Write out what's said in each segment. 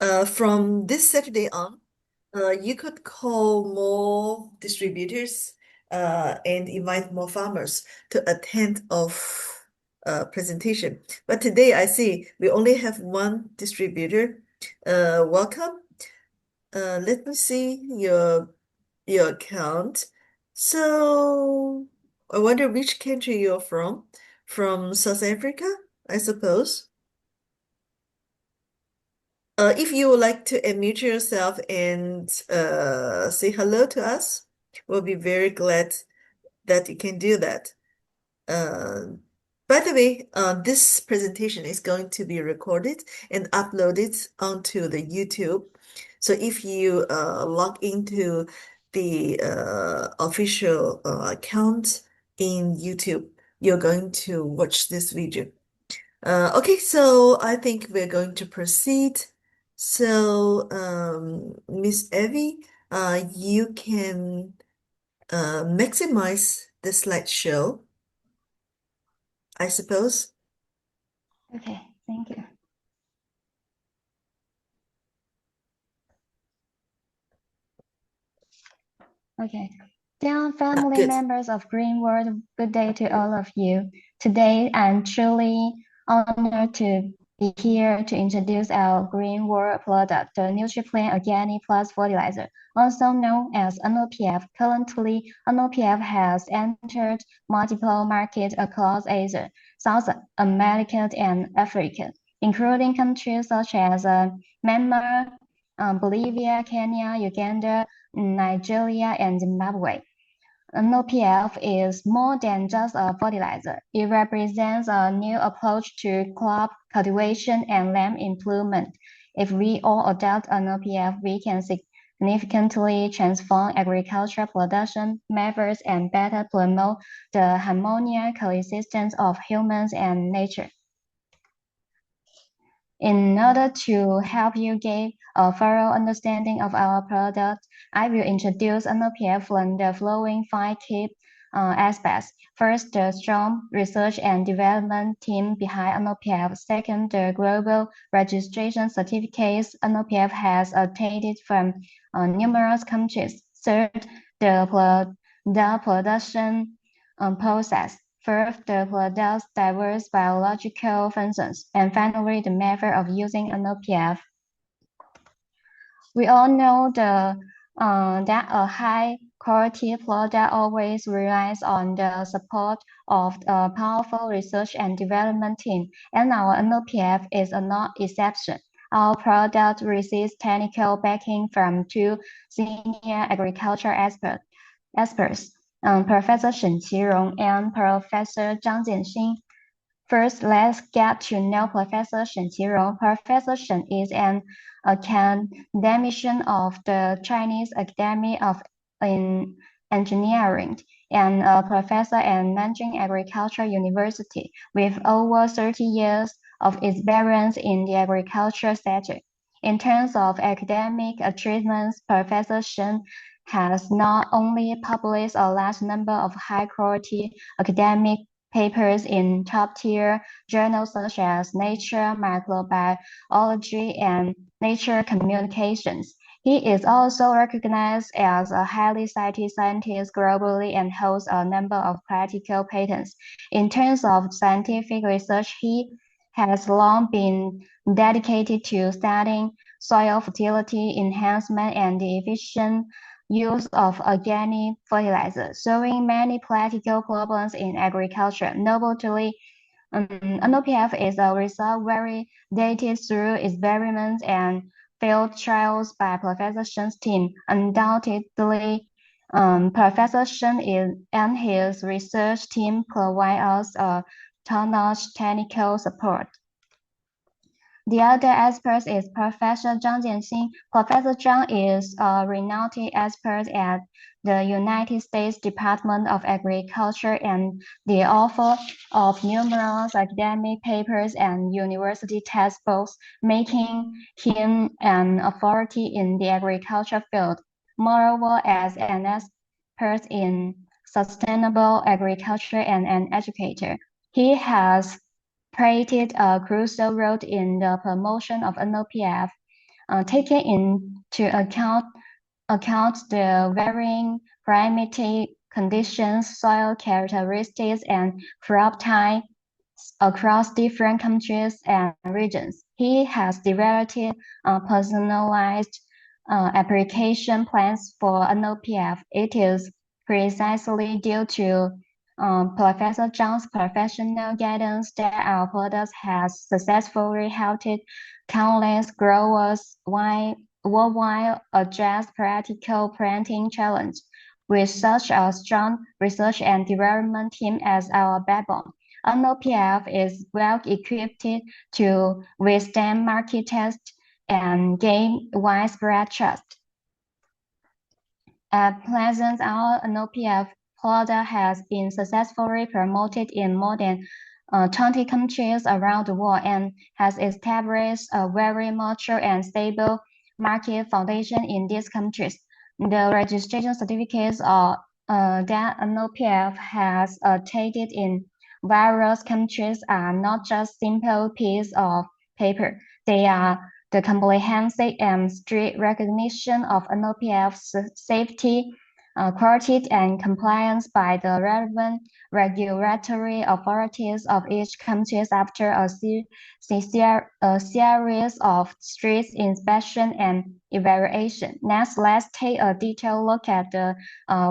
From this Saturday on, you could call more distributors and invite more farmers to attend of presentation. But today I see we only have one distributor. Welcome. Let me see your account. So I wonder which country you're from. From South Africa, I suppose. If you would like to unmute yourself and say hello to us, we'll be very glad that you can do that. Uh, by the way, this presentation is going to be recorded and uploaded onto the YouTube. So if you log into the official account in YouTube, you're going to watch this video. Okay, so I think we're going to proceed. So, Miss Evie, you can maximize the slideshow, I suppose. Okay, thank you. Okay. Dear family Good. members of Green World, good day to all of you. Today, I'm truly honored to be here to introduce our Green World product, the Nutriplant Organic Plus Fertilizer, also known as NOPF. Currently, NOPF has entered multiple markets across Asia, South America, and Africa, including countries such as Myanmar, Bolivia, Kenya, Uganda, Nigeria, and Zimbabwe. NOPF is more than just a fertilizer. It represents a new approach to crop cultivation and land improvement. If we all adopt NOPF, we can significantly transform agricultural production methods and better promote the harmonious coexistence of humans and nature. In order to help you get a thorough understanding of our product, I will introduce NOPF from the following five key aspects. First, the strong research and development team behind NOPF. Second, the global registration certificates NOPF has obtained from numerous countries. Third, the production process. First, the product's diverse biological functions, and finally, the method of using NOPF. We all know that a high-quality product always relies on the support of a powerful research and development team, and our NOPF is no exception. Our product receives technical backing from two senior agriculture experts, Professor Shen Qirong and Professor Zhang Jianxin. First, let's get to know Professor Shen Qirong. Professor Shen is an academician of the Chinese Academy of Engineering and a professor at Nanjing Agricultural University with over 30 years of experience in the agriculture sector. In terms of academic achievements, Professor Shen has not only published a large number of high-quality academic papers in top-tier journals such as Nature Microbiology and Nature Communications. He is also recognized as a highly cited scientist globally and holds a number of practical patents. In terms of scientific research, he has long been dedicated to studying soil fertility enhancement and the efficient use of organic fertilizer, solving many practical problems in agriculture. Notably, NOPF is a result validated through experiments and field trials by Professor Shen's team. Undoubtedly, Professor and his research team provide us a top-notch technical support. The other expert is Professor Zhang Jianxin. Professor Zhang is a renowned expert at the United States Department of Agriculture and the author of numerous academic papers and university textbooks, making him an authority in the agriculture field. Moreover, as an expert in sustainable agriculture and an educator, he has played a crucial role in the promotion of NOPF. taking into account the varying climatic conditions, soil characteristics, and crop types across different countries and regions. He has developed personalized application plans for NOPF. It is precisely due to Professor Zhang's professional guidance that our products has successfully helped countless growers worldwide address practical planting challenges. With such a strong research and development team as our backbone, NOPF is well equipped to withstand market tests and gain widespread trust. At present, our NOPF product has been successfully promoted in more than 20 countries around the world and has established a very mature and stable market foundation in these countries. The registration certificates that NOPF has obtained in various countries are not just simple pieces of paper. They are the comprehensive and strict recognition of NOPF's safety, quality, and compliance by the relevant regulatory authorities of each country after a series of strict inspection and evaluation. Next, let's take a detailed look at the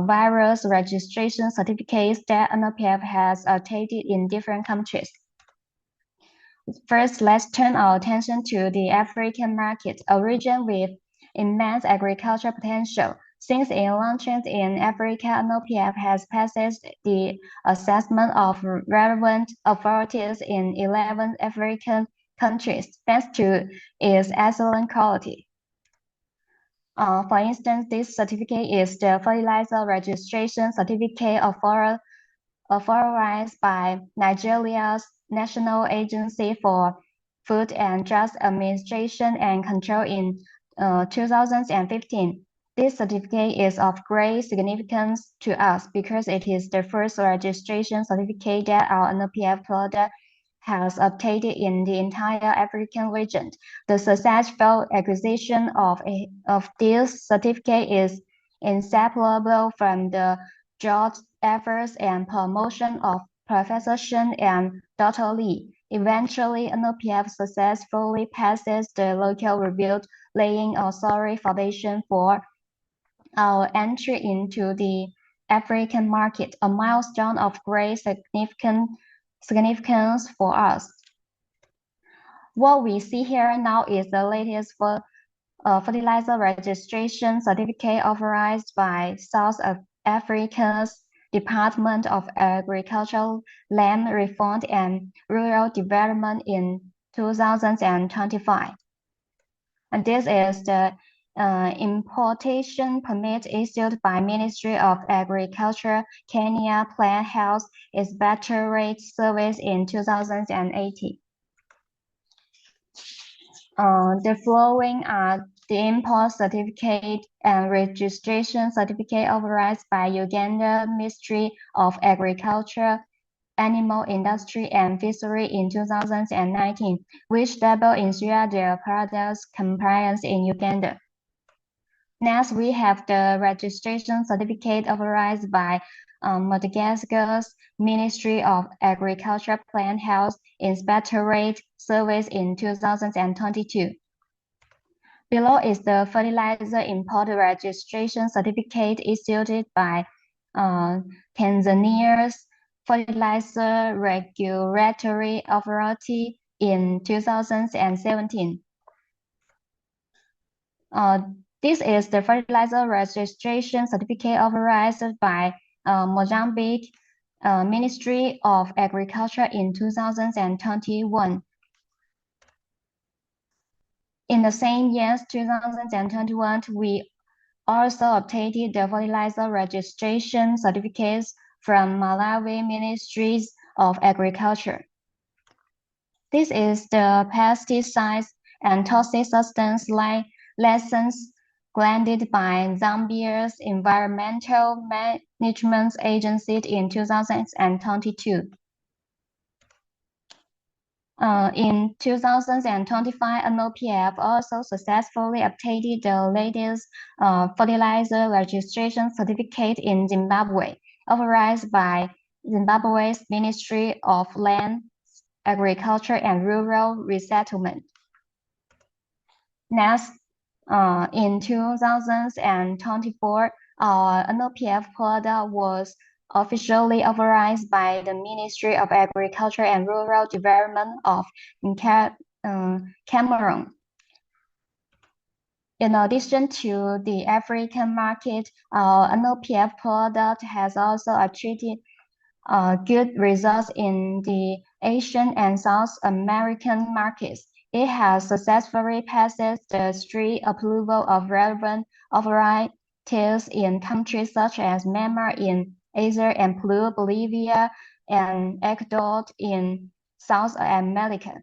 various registration certificates that NOPF has obtained in different countries. First, let's turn our attention to the African market, a region with immense agricultural potential. Since it launched in Africa, NOPF has passed the assessment of relevant authorities in 11 African countries, thanks to its excellent quality. For instance, this certificate is the Fertilizer Registration Certificate authorized by Nigeria's National Agency for Food and Drug Administration and Control in 2015. This certificate is of great significance to us because it is the first registration certificate that our NOPF product has obtained in the entire African region. The successful acquisition of this certificate is inseparable from the joint efforts and promotion of Professor Shen and Dr. Li. Eventually, NOPF successfully passes the local review, laying a solid foundation for our entry into the African market, a milestone of great significance for us. What we see here now is the latest fertilizer registration certificate authorized by South Africa's Department of Agriculture, Land Reform and Rural Development in 2025. And this is the importation permit issued by Ministry of Agriculture, Kenya Plant Health Inspectorate Service in 2018. The following are the import certificate and registration certificate authorized by Uganda Ministry of Agriculture, Animal Industry and Fishery in 2019, which double ensure their products compliance in Uganda. Next, we have the registration certificate authorized by Madagascar's Ministry of Agriculture Plant Health Inspectorate Service in 2022. Below is the fertilizer import registration certificate issued by Tanzania's Fertilizer Regulatory Authority in 2017. This is the fertilizer registration certificate authorized by Mozambique Ministry of Agriculture in 2021. In the same year, 2021, we also obtained the fertilizer registration certificates from Malawi Ministries of Agriculture. This is the pesticides and toxic substance license granted by Zambia's Environmental Management Agency in 2022. In 2025, NOPF also successfully obtained the latest fertilizer registration certificate in Zimbabwe, authorized by Zimbabwe's Ministry of Land, Agriculture and Rural Resettlement. Next, in 2024, our NOPF product was officially authorized by the Ministry of Agriculture and Rural Development of Cameroon. In addition to the African market, our NOPF product has also achieved good results in the Asian and South American markets. It has successfully passed the strict approval of relevant authorities in countries such as Myanmar in Asia and Peru, Bolivia, and Ecuador in South America,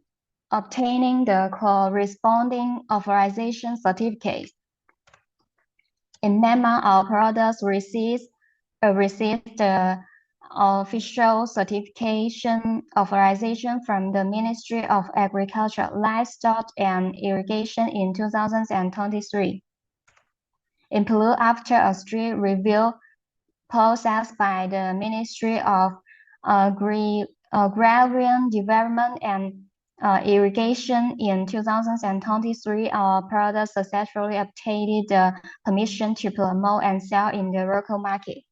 obtaining the corresponding authorization certificates. In Myanmar, our products received the official certification authorization from the Ministry of Agriculture, Livestock and Irrigation in 2023. In Peru, after a strict review process by the Ministry of Agrarian Development and Irrigation in 2023, our products successfully obtained the permission to promote and sell in the local market.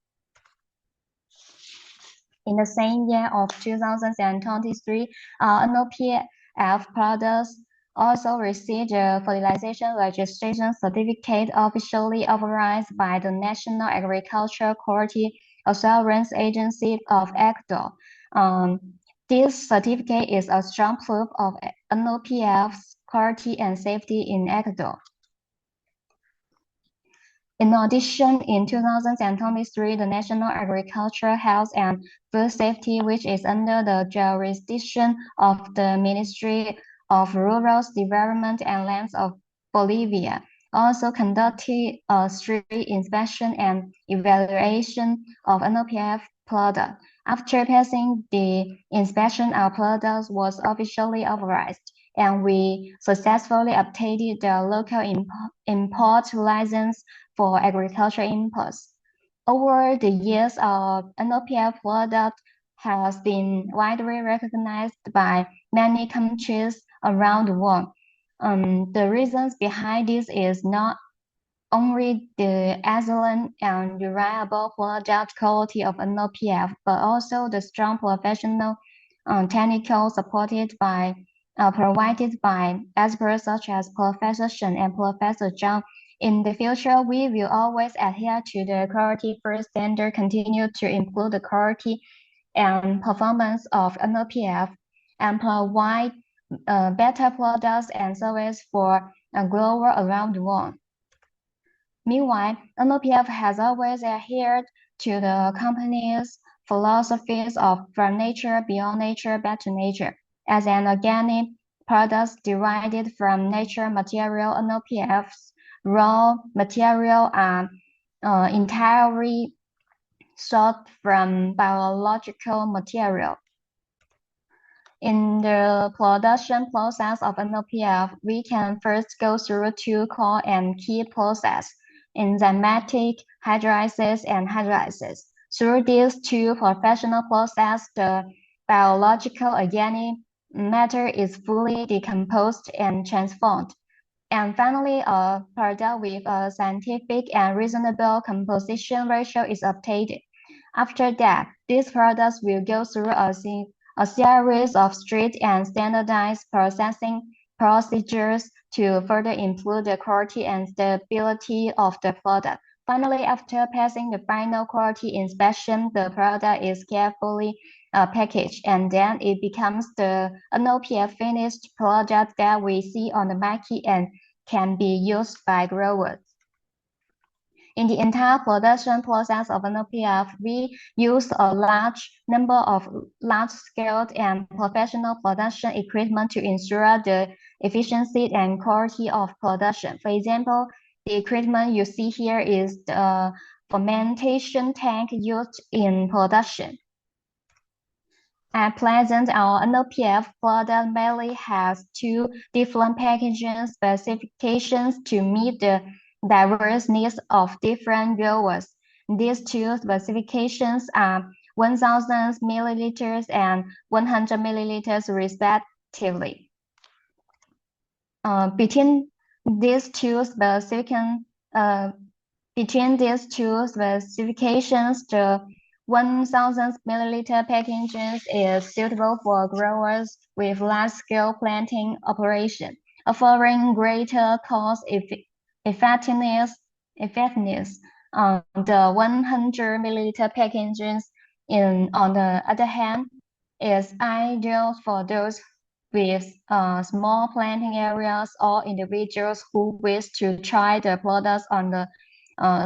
In the same year of 2023, NOPF products also received a fertilization registration certificate officially authorized by the National Agricultural Quality Assurance Agency of Ecuador. This certificate is a strong proof of NOPF's quality and safety in Ecuador. In addition, in 2023, the National Agricultural Health and Food Safety, which is under the jurisdiction of the Ministry of Rural Development and Lands of Bolivia, also conducted a strict inspection and evaluation of NOPF product. After passing the inspection, our product was officially authorized, and we successfully obtained the local import license for agricultural imports. Over the years, our NOPF product has been widely recognized by many countries around the world. The reasons behind this is not only the excellent and reliable product quality of NOPF, but also the strong professional technical provided by experts such as Professor Shen and Professor Zhang. In the future, we will always adhere to the quality first standard, continue to improve the quality and performance of NOPF, and provide better products and service for growers around the world. Meanwhile, NOPF has always adhered to the company's philosophies of from nature, beyond nature, back to nature. As an organic product derived from nature material, NOPF's raw material are entirely sourced from biological material. In the production process of NOPF, we can first go through two core and key processes: enzymatic hydrolysis and hydrolysis. Through these two professional processes, the biological organic matter is fully decomposed and transformed. And finally, a product with a scientific and reasonable composition ratio is obtained. After that, these products will go through a series of strict and standardized processing procedures to further improve the quality and stability of the product. Finally, after passing the final quality inspection, the product is carefully packaged, and then it becomes the NOPF finished product that we see on the market and can be used by growers. In the entire production process of NOPF, we use a large number of large-scale and professional production equipment to ensure the efficiency and quality of production. For example, the equipment you see here is the fermentation tank used in production. At present, our NOPF product mainly has two different packaging specifications to meet the diverse needs of different growers. These two specifications are 1000 milliliters and 100 milliliters respectively. Between these two uh, specifications, the 1000 milliliter packaging is suitable for growers with large-scale planting operation, offering greater cost effectiveness. effectiveness. The 100 milliliter packaging, on the other hand, is ideal for those with small planting areas or individuals who wish to try the products on the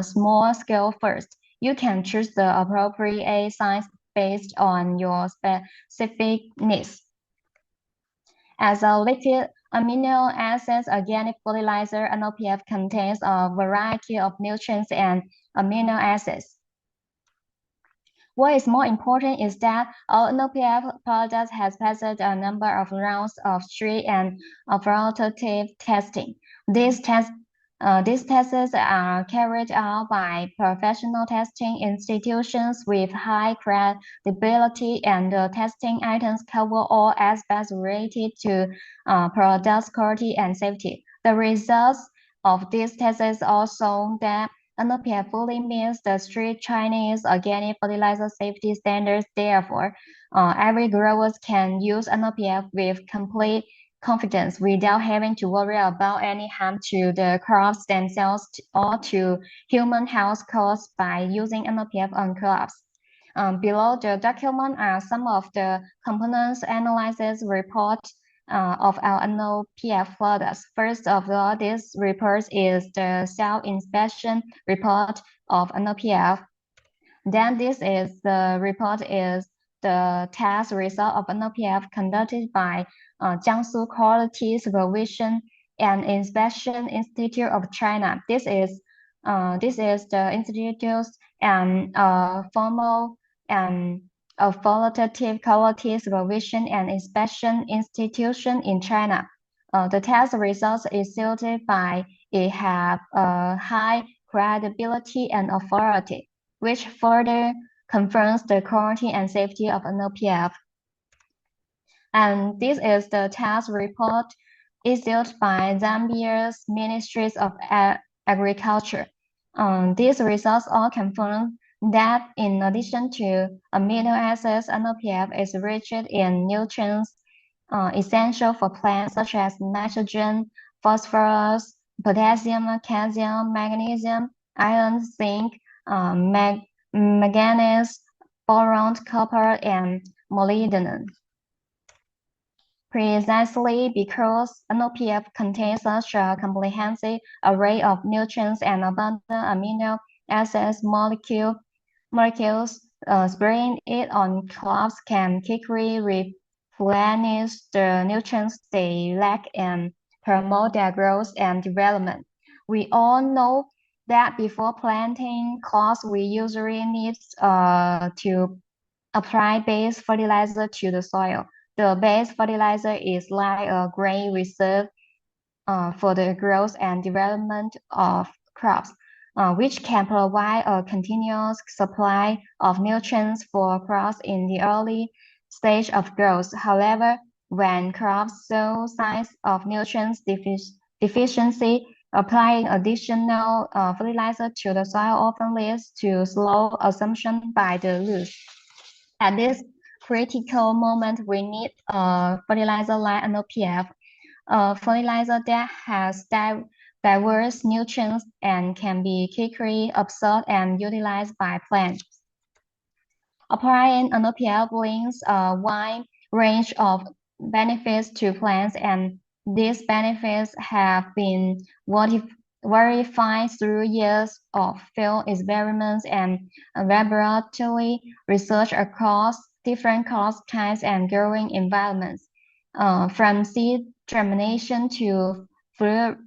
small scale first. You can choose the appropriate size based on your specific needs. As a liquid amino acids organic fertilizer, NOPF contains a variety of nutrients and amino acids. What is more important is that our NOPF product has passed a number of rounds of strict and authoritative testing. These tests are carried out by professional testing institutions with high credibility, and the testing items cover all aspects related to product quality and safety. The results of these tests also that NOPF fully meets the strict Chinese organic fertilizer safety standards. Therefore, every grower can use NOPF with complete confidence without having to worry about any harm to the crops themselves or to human health caused by using NOPF on crops. Below the document are some of the components analysis report of our NOPF products. First of all, this report is the self-inspection report of NOPF. Then this is the report is the test result of NOPF conducted by Jiangsu Quality Supervision and Inspection Institute of China. This is the institute's and formal and authoritative quality supervision and inspection institution in China. The test results issued by it have a high credibility and authority, which further confirms the quality and safety of NOPF. And this is the test report issued by Zambia's Ministries of Agriculture. These results all confirm that in addition to amino acids, NOPF is rich in nutrients essential for plants such as nitrogen, phosphorus, potassium, calcium, magnesium, iron, zinc, manganese, boron, copper, and molybdenum. Precisely because NOPF contains such a comprehensive array of nutrients and abundant amino acids molecules, spraying it on crops can quickly replenish the nutrients they lack and promote their growth and development. We all know that before planting crops, we usually need to apply base fertilizer to the soil. The base fertilizer is like a grain reserve for the growth and development of crops, which can provide a continuous supply of nutrients for crops in the early stage of growth. However, when crops show signs of nutrients deficiency, applying additional fertilizer to the soil often leads to slow absorption by the roots. At this critical moment, we need a fertilizer like NOPF, a fertilizer that has diverse nutrients and can be quickly absorbed and utilized by plants. Applying NOPF brings a wide range of benefits to plants, and these benefits have been verified through years of field experiments and laboratory research across different crop types and growing environments. From seed germination to fruit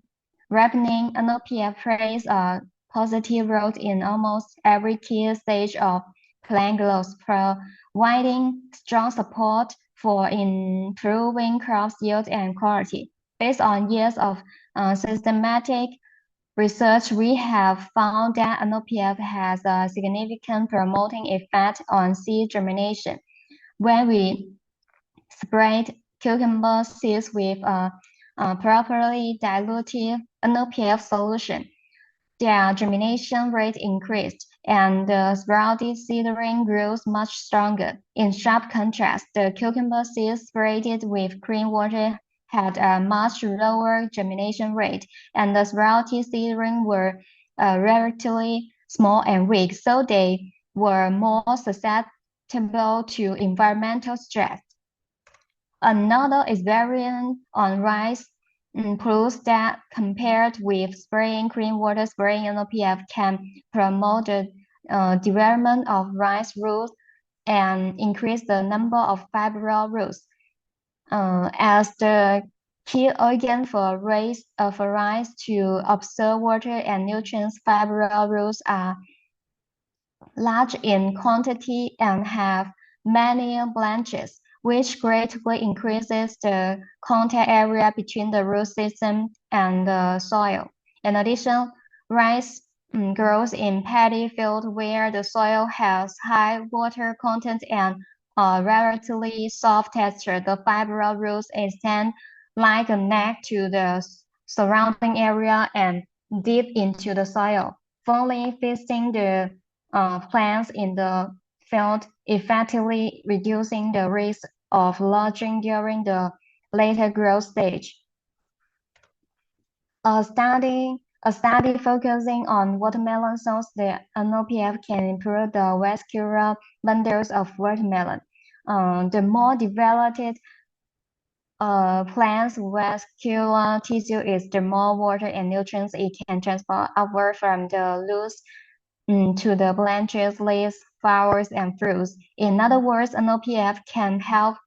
ripening, NOPF plays a positive role in almost every key stage of plant growth, providing strong support for improving crop yield and quality. Based on years of systematic research, we have found that NOPF has a significant promoting effect on seed germination. When we spread cucumber seeds with a properly diluted NOPF solution, their germination rate increased, and the sprouted seedling grows much stronger. In sharp contrast, the cucumber seeds sprayed with clean water had a much lower germination rate, and the sprouted seedlings were relatively small and weak, so they were more susceptible to environmental stress. Another experiment on rice proves that compared with spraying clean water, spraying NOPF can promote the development of rice roots and increase the number of fibrous roots. As the key organ for rice to absorb water and nutrients, fibrous roots are large in quantity and have many branches, which greatly increases the contact area between the root system and the soil. In addition, rice grows in paddy fields where the soil has high water content and a relatively soft texture. The fibrous roots extend like a neck to the surrounding area and deep into the soil, firmly fixing the plants in the field, effectively reducing the risk of lodging during the later growth stage. A study focusing on watermelon shows that NOPF can improve the vascular bundles of watermelon. The more developed plant's vascular tissue is, the more water and nutrients it can transport upward from the roots to the branches, leaves, flowers, and fruits. In other words, NOPF can help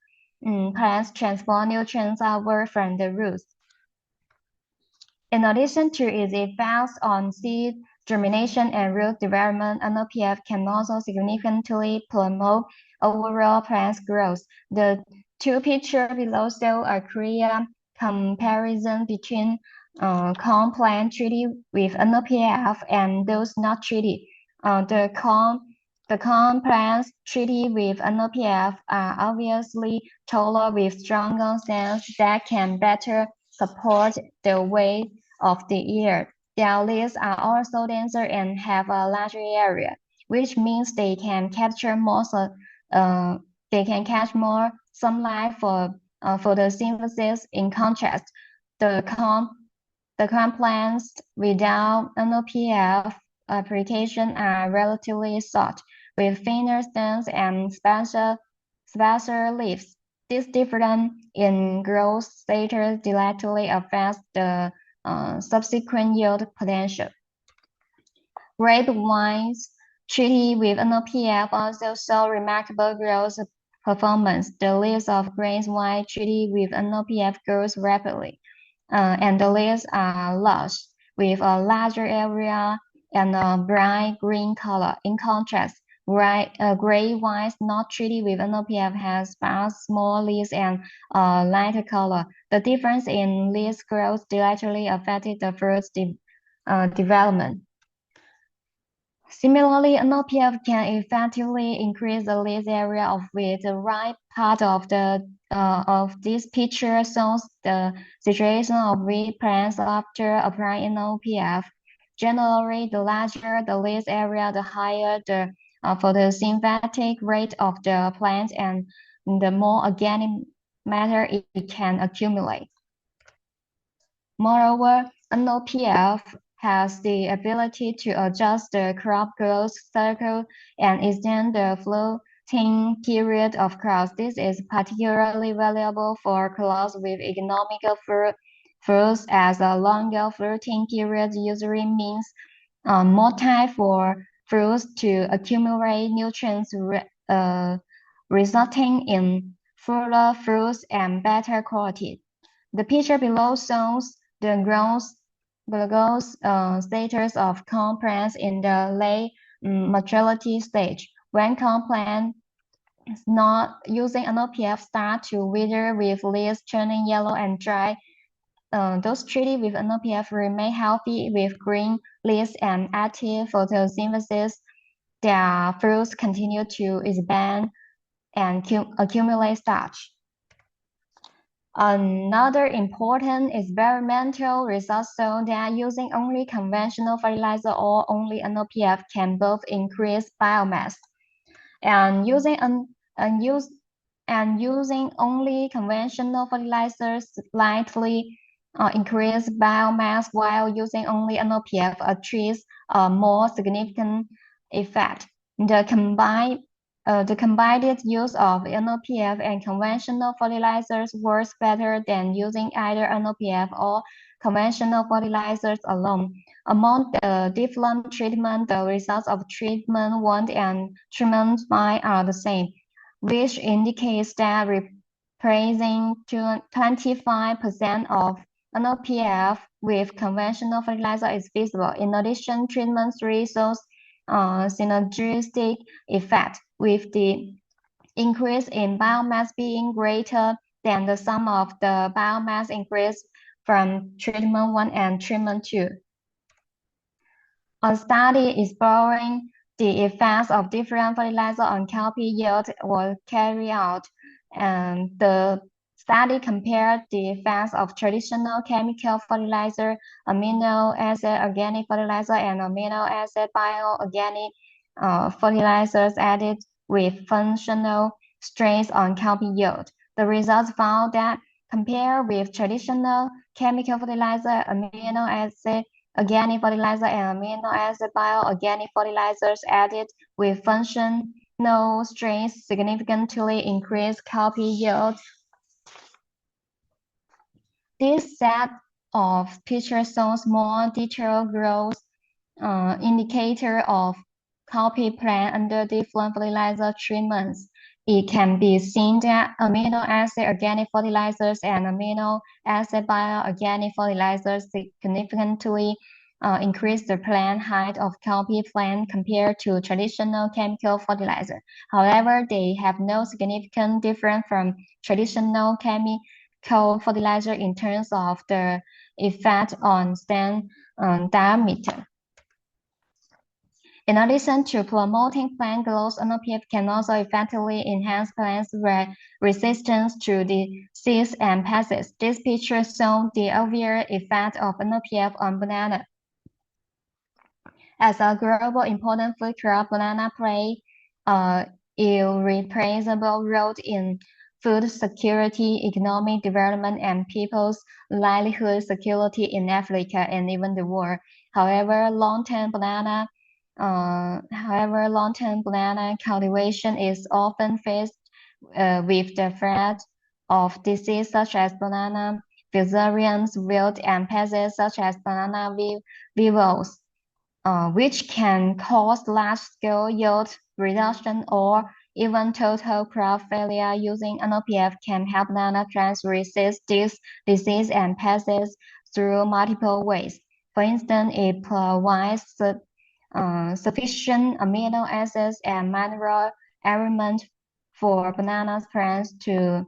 plants transport nutrients upward from the roots. In addition to its effects on seed germination and root development, NOPF can also significantly promote overall plant growth. The two pictures below show a clear comparison between corn plant treated with NOPF and those not treated. The corn plants treated with NOPF are obviously taller with stronger stems that can better support the weight of the ear. Their leaves are also denser and have a larger area, which means they can capture more. They can catch more sunlight for photosynthesis. In contrast, the corn plants without NOPF application are relatively short, with thinner stems and sparser leaves. This difference in growth status directly affects the subsequent yield potential. Red wines treated with NOPF also show remarkable growth performance. The leaves of grain wine treated with NOPF grows rapidly, and the leaves are large, with a larger area and a bright green color. In contrast, gray wines not treated with NOPF has sparse, small leaves and a lighter color. The difference in leaf growth directly affected the fruit's development. Similarly, NOPF can effectively increase the leaf area of wheat. The right part of this picture shows the situation of wheat plants after applying NOPF. Generally, the larger the leaf area, the higher the photosynthetic rate of the plant and the more organic matter it can accumulate. Moreover, NOPF has the ability to adjust the crop growth cycle and extend the fruiting period of crops. This is particularly valuable for crops with economical fruits, as a longer fruiting period usually means more time for fruits to accumulate nutrients, resulting in fuller fruits and better quality. The picture below shows the growth status of corn plants in the late maturity stage. When corn plants not using NOPF start to wither with leaves turning yellow and dry, those treated with NOPF remain healthy with green leaves and active photosynthesis. Their fruits continue to expand and accumulate starch. Another important experimental result showed that using only conventional fertilizer or only NOPF can both increase biomass and and use and using only conventional fertilizers slightly increase biomass while using only NOPF achieves a more significant effect. The combined use of NOPF and conventional fertilizers works better than using either NOPF or conventional fertilizers alone. Among the different treatments, the results of treatment 1 and treatment 5 are the same, which indicates that replacing 25% of NOPF with conventional fertilizer is feasible. In addition, treatment 3 shows synergistic effect, with the increase in biomass being greater than the sum of the biomass increase from treatment 1 and treatment 2. A study exploring the effects of different fertilizers on cowpea yield was carried out, and the study compared the effects of traditional chemical fertilizer, amino acid organic fertilizer, and amino acid bioorganic fertilizers added with functional strains on cowpea yield. The results found that compared with traditional chemical fertilizer, amino acid organic fertilizer and amino acid bioorganic fertilizers added with functional strains significantly increase cowpea yield. This set of pictures shows more detailed growth indicator of cowpea plant under different fertilizer treatments. It can be seen that amino acid organic fertilizers and amino acid bioorganic fertilizers significantly increase the plant height of cowpea plant compared to traditional chemical fertilizer. However, they have no significant difference from traditional chemical fertilizer in terms of the effect on stem diameter. In addition to promoting plant growth, NOPF can also effectively enhance plants' resistance to disease and pests. This picture shows the obvious effect of NOPF on banana. As a global important food crop, banana play an irreplaceable role in food security, economic development, and people's livelihood security in Africa and even the world. However, long-term banana cultivation is often faced with the threat of disease such as banana fusariums, wilt, and pests such as banana weevils, which can cause large-scale yield reduction or even total crop failure. Using NOPF can help banana plants resist this disease and pests through multiple ways. For instance, it provides sufficient amino acids and mineral elements for banana plants to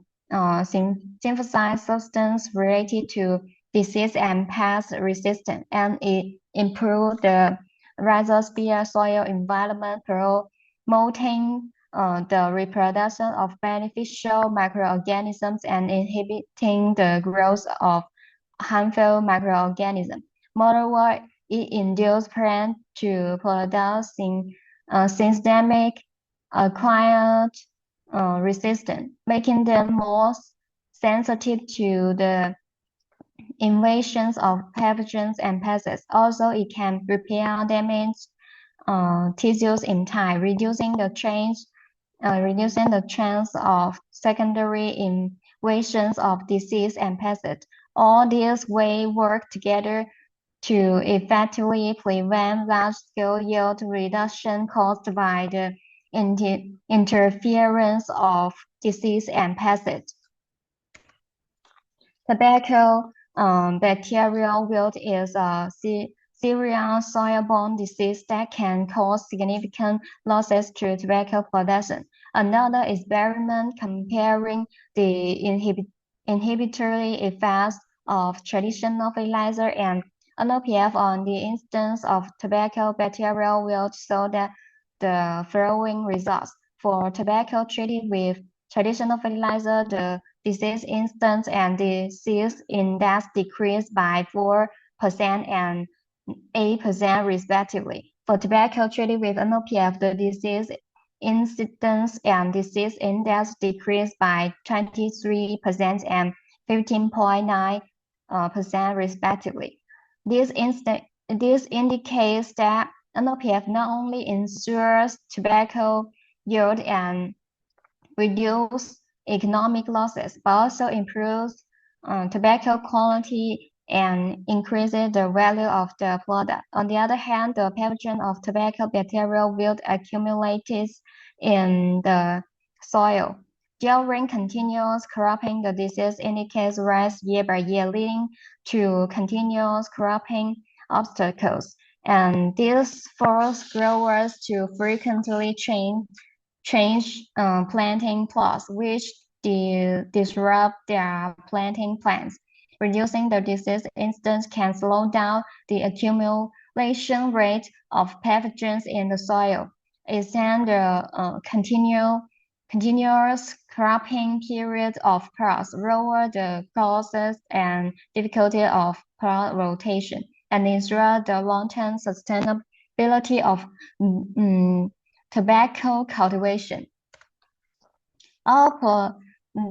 synthesize substances related to disease and pest resistance, and it improves the rhizosphere soil environment, promoting the reproduction of beneficial microorganisms and inhibiting the growth of harmful microorganisms. Moreover, it induces plants to produce systemic acquired resistance, making them more sensitive to the invasions of pathogens and pests. Also, it can repair damaged tissues in time, reducing the chance of secondary invasions of disease and pests. All these ways work together to effectively prevent large-scale yield reduction caused by the interference of disease and pests. Tobacco bacterial wilt is a serious soil-borne disease that can cause significant losses to tobacco production. Another experiment comparing the inhibitory effects of traditional fertilizer and NOPF on the instance of tobacco bacterial wilt showed that the following results. For tobacco treated with traditional fertilizer, the disease instance and disease index decreased by 4% and 8% respectively. For tobacco treated with NOPF, the disease incidence and disease index decreased by 23% and 15.9% respectively. This indicates that NOPF not only ensures tobacco yield and reduce economic losses, but also improves tobacco quality and increases the value of the product. On the other hand, the pathogen of tobacco bacterial wilt accumulates in the soil. During continuous cropping, the disease indicates rise year by year, leading to continuous cropping obstacles. And this forces growers to frequently change planting plots, which disrupt their planting plans. Reducing the disease instance can slow down the accumulation rate of pathogens in the soil. Extend the continuous cropping period of crops, lower the costs and difficulty of crop rotation, and ensure the long-term sustainability of tobacco cultivation. Our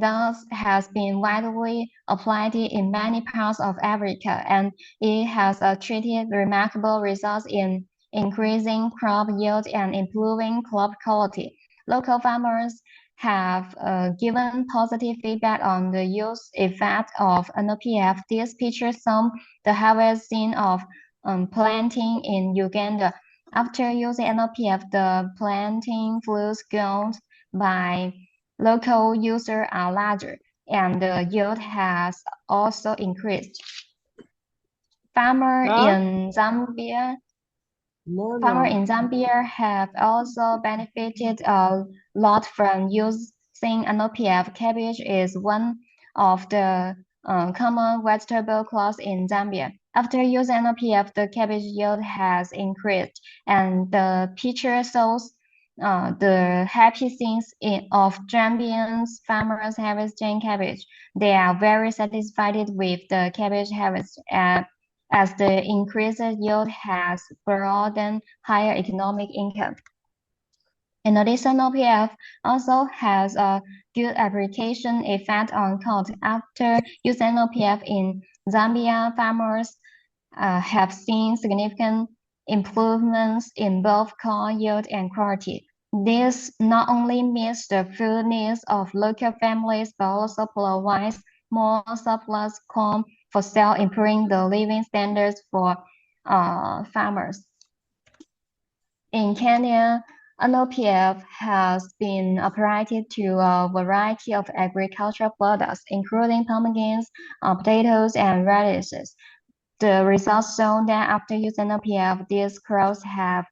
thus has been widely applied in many parts of Africa, and it has achieved remarkable results in increasing crop yield and improving crop quality. Local farmers have given positive feedback on the use effect of NOPF. This pictures some the harvest scene of planting in Uganda. After using NOPF, the planting flutes grown by local users are larger, and the yield has also increased. Farmers Huh? in Zambia No, Farmers no. in Zambia have also benefited a lot from using NOPF. Cabbage is one of the common vegetable crops in Zambia. After using NOPF, the cabbage yield has increased, and the picture shows the happy scenes of Zambian farmers harvesting cabbage. They are very satisfied with the cabbage harvest, as the increased yield has brought them higher economic income. In addition, OPF also has a good application effect on cost. After using OPF in Zambia, farmers have seen significant improvements in both corn yield and quality. This not only meets the food needs of local families, but also provides more surplus corn for sale, improving the living standards for farmers. In Kenya, NOPF has been applied to a variety of agricultural products, including pumpkins, potatoes, and radishes. The results show that after using NOPF, these crops have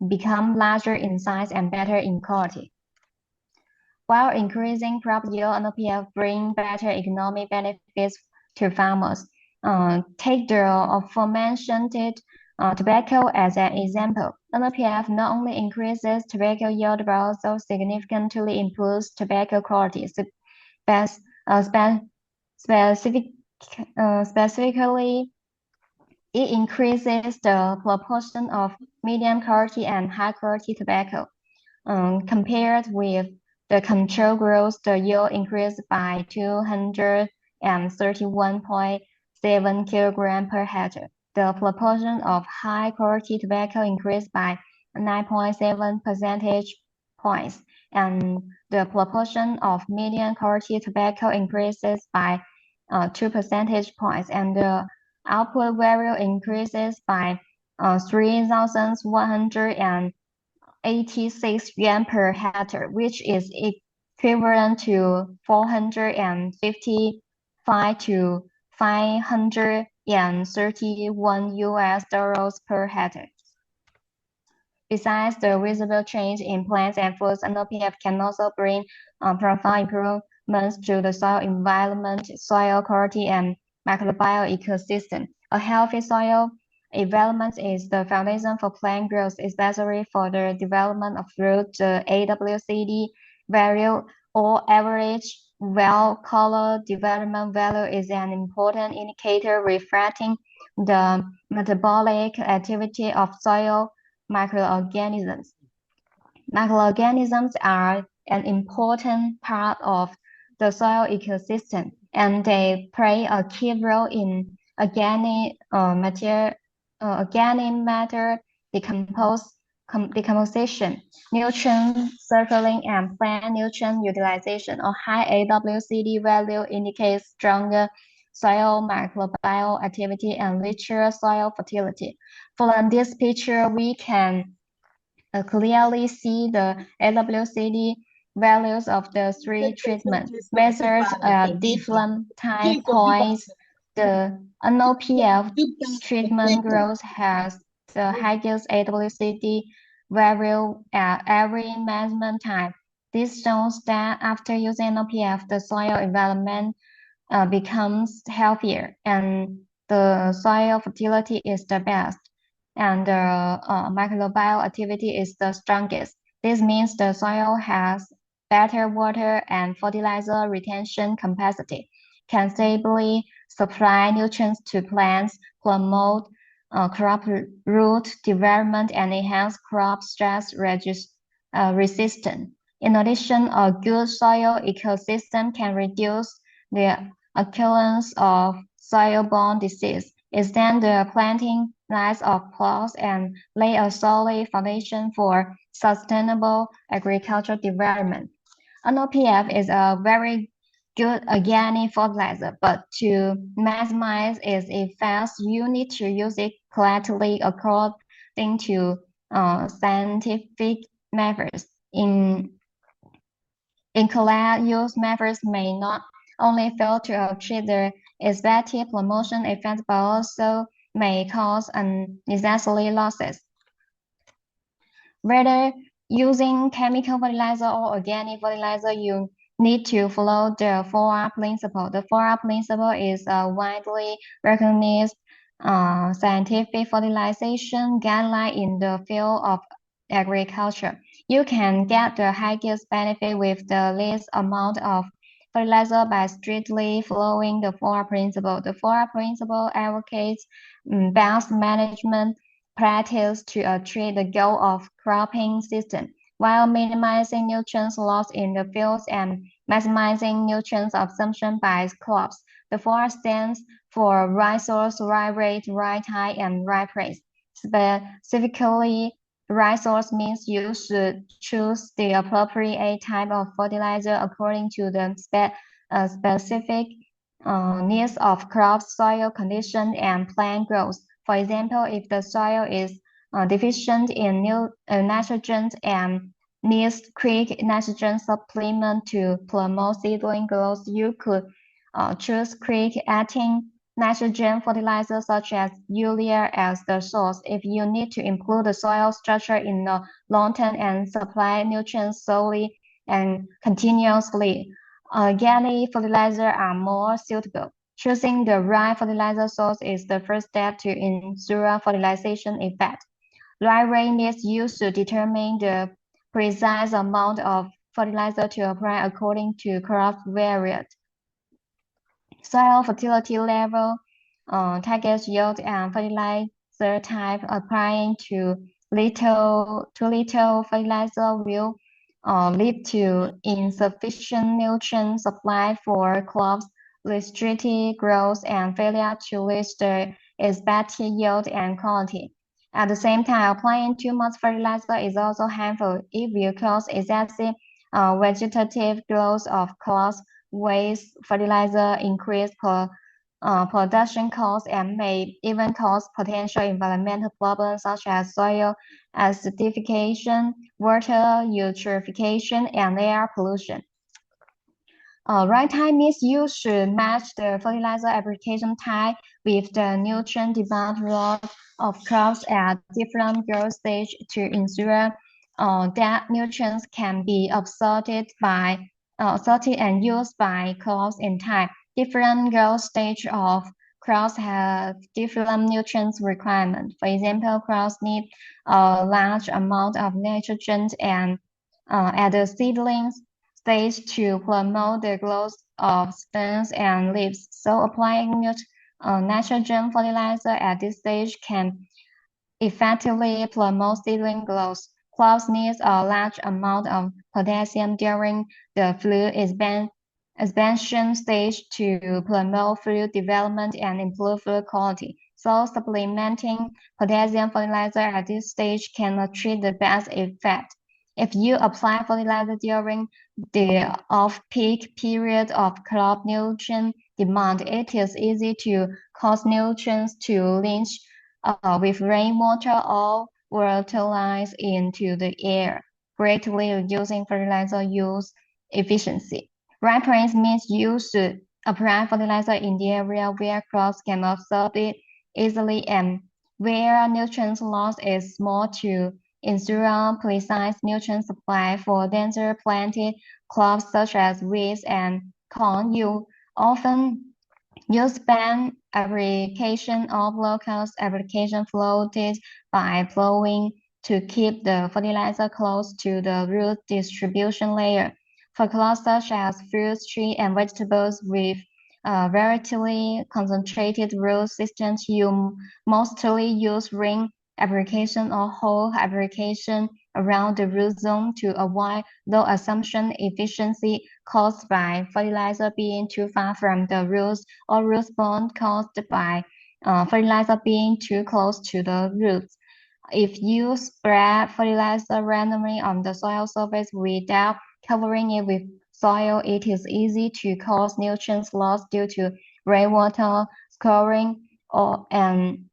become larger in size and better in quality. While increasing crop yield, NOPF bring better economic benefits to farmers. Take the aforementioned tobacco as an example. NOPF not only increases tobacco yield but also significantly improves tobacco quality. Specifically, it increases the proportion of medium quality and high quality tobacco. Compared with the control groups, the yield increased by 231.7 kg per hectare. The proportion of high quality tobacco increased by 9.7 percentage points, and the proportion of medium quality tobacco increases by 2 percentage points, and the output value increases by 3,186 yuan per hectare, which is equivalent to 455 to 500 and $31 per hectare. Besides the visible change in plants and foods, NOPF can also bring profound improvements to the soil environment, soil quality, and microbiome ecosystem. A healthy soil environment is the foundation for plant growth, especially for the development of fruit. The AWCD value, or average well color development value, is an important indicator reflecting the metabolic activity of soil microorganisms. Microorganisms are an important part of the soil ecosystem, and they play a key role in organic matter decomposition, nutrient cycling, and plant nutrient utilization. A high AWCD value indicates stronger soil microbial activity and richer soil fertility. From this picture, we can clearly see the AWCD values of the three treatments measured at different time points. The NOPF treatment growth has the highest AWCD value at every measurement time. This shows that after using NOPF, the soil environment becomes healthier and the soil fertility is the best and the microbial activity is the strongest. This means the soil has better water and fertilizer retention capacity, can stably supply nutrients to plants, promote crop root development, and enhance crop stress resistance. In addition, a good soil ecosystem can reduce the occurrence of soil-borne disease, extend the planting lives of crops, and lay a solid foundation for sustainable agricultural development. NOPF is a very good organic fertilizer, but to maximize its effects, you need to use it correctly according to scientific methods. Incorrect use methods may not only fail to achieve the expected promotion effect, but also may cause unnecessary losses. Whether using chemical fertilizer or organic fertilizer, you need to follow the 4R principle. The 4R principle is a widely recognized scientific fertilization guideline in the field of agriculture. You can get the highest benefit with the least amount of fertilizer by strictly following the 4R principle. The 4R principle advocates balanced management practice to achieve the goal of cropping system while minimizing nutrients loss in the fields and maximizing nutrients absorption by crops. The 4R stands for right source, right rate, right time, and right place. Specifically, right source means you should choose the appropriate type of fertilizer according to the specific needs of crops, soil condition, and plant growth. For example, if the soil is deficient in nitrogen and needs quick nitrogen supplement to promote seedling growth, you could choose quick acting nitrogen fertilizers such as urea as the source. If you need to improve the soil structure in the long term and supply nutrients solely and continuously, organic fertilizers are more suitable. Choosing the right fertilizer source is the first step to ensure fertilization effect. Right rate needs you to determine the precise amount of fertilizer to apply according to crop variety, soil fertility level, target yield, and fertilizer type. Applying too little fertilizer will lead to insufficient nutrient supply for crops, restricted growth, and failure to reach the expected yield and quality. At the same time, applying too much fertilizer is also harmful. It will cause excessive vegetative growth of crops, waste fertilizer, increase production costs, and may even cause potential environmental problems such as soil acidification, water eutrophication, and air pollution. Right time means you should match the fertilizer application type with the nutrient demand rate of crops at different growth stage to ensure that nutrients can be absorbed and used by crops in time. Different growth stage of crops have different nutrients requirements. For example, crops need a large amount of nitrogen and at the seedlings stage to promote the growth of stems and leaves. So applying nitrogen fertilizer at this stage can effectively promote seedling growth. Crops need a large amount of potassium during the expansion stage to promote fruit development and improve fruit quality. So supplementing potassium fertilizer at this stage can achieve the best effect. If you apply fertilizer during the off-peak period of crop nutrient demand, it is easy to cause nutrients to leach with rainwater or volatilize into the air, greatly reducing fertilizer use efficiency. Right place means you should apply fertilizer in the area where crops can absorb it easily and where nutrient loss is small to ensure precise nutrient supply for denser planted crops such as wheat and corn. You often use span application of low-cost application floated by plowing to keep the fertilizer close to the root distribution layer. For crops such as fruits, trees, and vegetables with relatively concentrated root systems, you mostly use ring application or hole application around the root zone to avoid low assumption efficiency caused by fertilizer being too far from the roots or root spawn caused by fertilizer being too close to the roots. If you spread fertilizer randomly on the soil surface without covering it with soil, it is easy to cause nutrients loss due to rainwater scoring and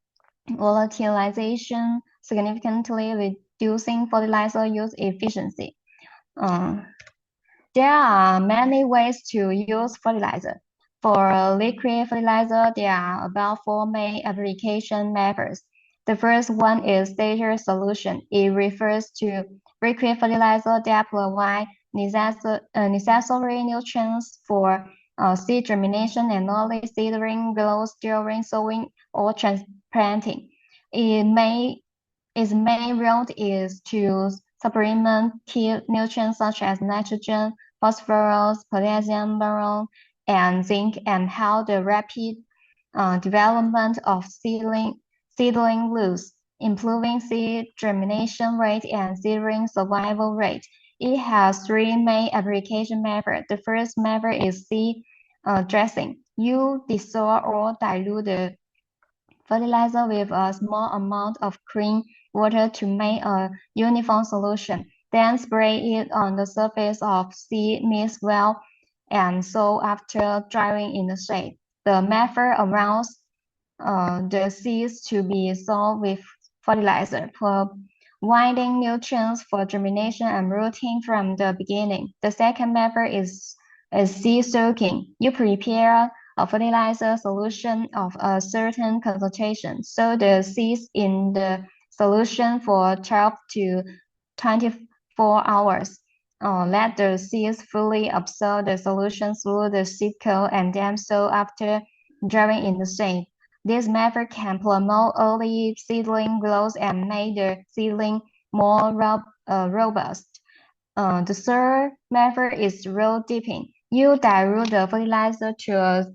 volatilization, significantly reducing fertilizer use efficiency. Uh, there are many ways to use fertilizer. For liquid fertilizer, there are about four main application methods. The first one is starter solution. It refers to liquid fertilizer that provide necessary nutrients for seed germination and early seedling growth during sowing or transplanting. It may its main role is to supplement key nutrients such as nitrogen, phosphorus, potassium, boron, and zinc, and help the rapid development of seedling roots, improving seed germination rate and seedling survival rate. It has three main application methods. The first method is seed dressing. You dissolve or dilute the fertilizer with a small amount of clean water to make a uniform solution. Then spray it on the surface of seed mix well and sow after drying in the shade. The method allows the seeds to be sown with fertilizer, providing nutrients for germination and rooting from the beginning. The second method is seed soaking. You prepare a fertilizer solution of a certain concentration. So the seeds in the solution for 12 to 24 hours. Let the seeds fully absorb the solution through the seed coat and then sow after drying in the shade. This method can promote early seedling growth and make the seedling more robust. The third method is root dipping. You dilute the fertilizer to a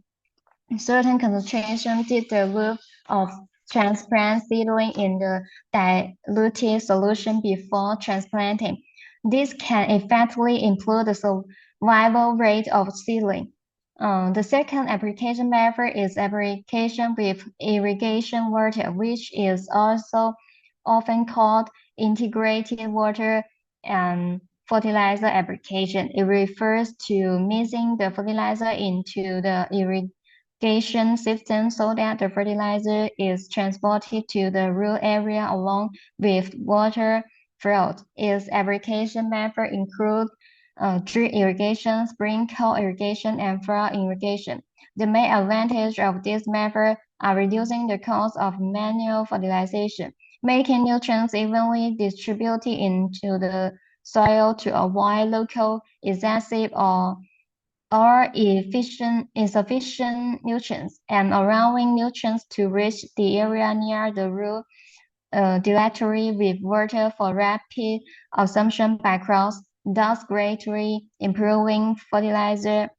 certain concentration, dip the root of transplant seedling in the diluted solution before transplanting. This can effectively improve the survival rate of seedling. The second application method is application with irrigation water, which is also often called integrated water and fertilizer application. It refers to mixing the fertilizer into the irrigation system so that the fertilizer is transported to the root area along with water flow. Its application method include drip irrigation, sprinkle irrigation, and flood irrigation. The main advantage of this method are reducing the cost of manual fertilization, making nutrients evenly distributed into the soil to avoid local excessive or insufficient nutrients, and allowing nutrients to reach the area near the root directly with water for rapid absorption by crops, thus greatly improving fertilizer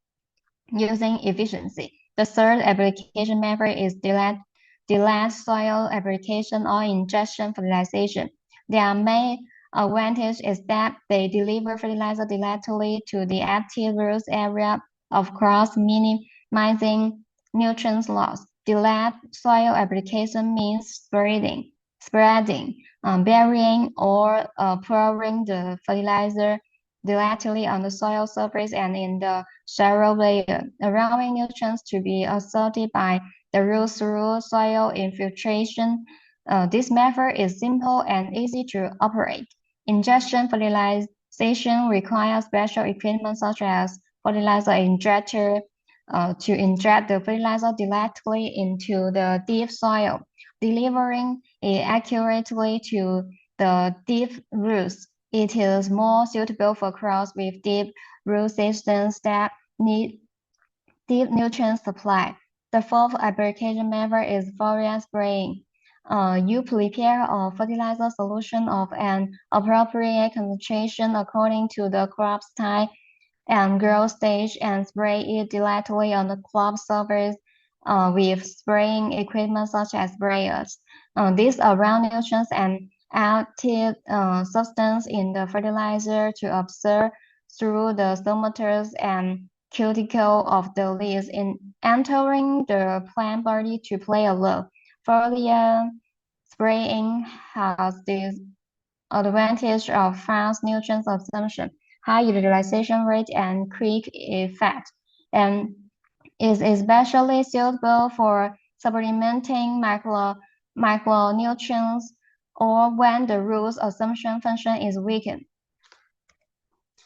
using efficiency. The third application method is delayed soil application or injection fertilization. Their main advantage is that they deliver fertilizer directly to the active root area of crops, minimizing nutrient loss. Delayed soil application means spreading, burying, or pouring the fertilizer directly on the soil surface and in the shallow layer, allowing nutrients to be absorbed by the roots through soil infiltration. This method is simple and easy to operate. Injection fertilization requires special equipment such as fertilizer injector to inject the fertilizer directly into the deep soil, delivering it accurately to the deep roots. It is more suitable for crops with deep root systems that need deep nutrient supply. The fourth application method is foliar spraying. You prepare a fertilizer solution of an appropriate concentration according to the crop's type and growth stage and spray it directly on the crop surface with spraying equipment such as sprayers. These allow nutrients and active substance in the fertilizer to absorb through the stomaters and cuticle of the leaves in entering the plant body to play a role. Foliar spraying has this advantage of fast nutrient absorption, high utilization rate, and quick effect, and is especially suitable for supplementing micronutrients or when the root absorption function is weakened.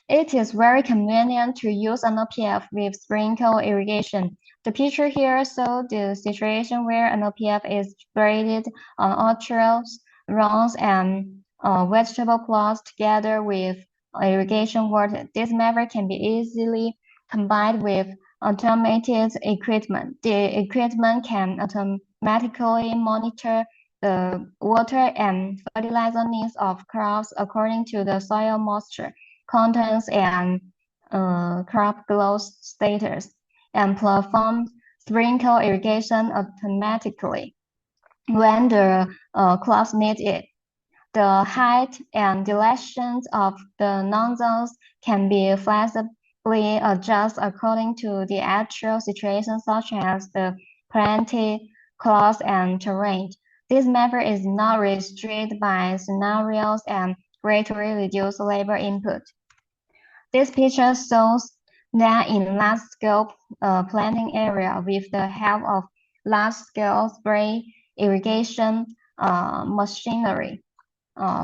It is very convenient to use NPF with sprinkle irrigation. The picture here shows the situation where NPF is sprayed on orchards, lawns, and vegetable plots together with irrigation water. This method can be easily combined with automated equipment. The equipment can automatically monitor the water and fertilizer needs of crops according to the soil moisture contents and crop growth status, and perform sprinkle irrigation automatically when the crops need it. The height and directions of the nozzles can be flexibly adjusted according to the actual situation, such as the planting, crops, and terrain. This method is not restricted by scenarios and greatly reduces labor input. This picture shows that in large-scale planting area with the help of large-scale spray irrigation machinery,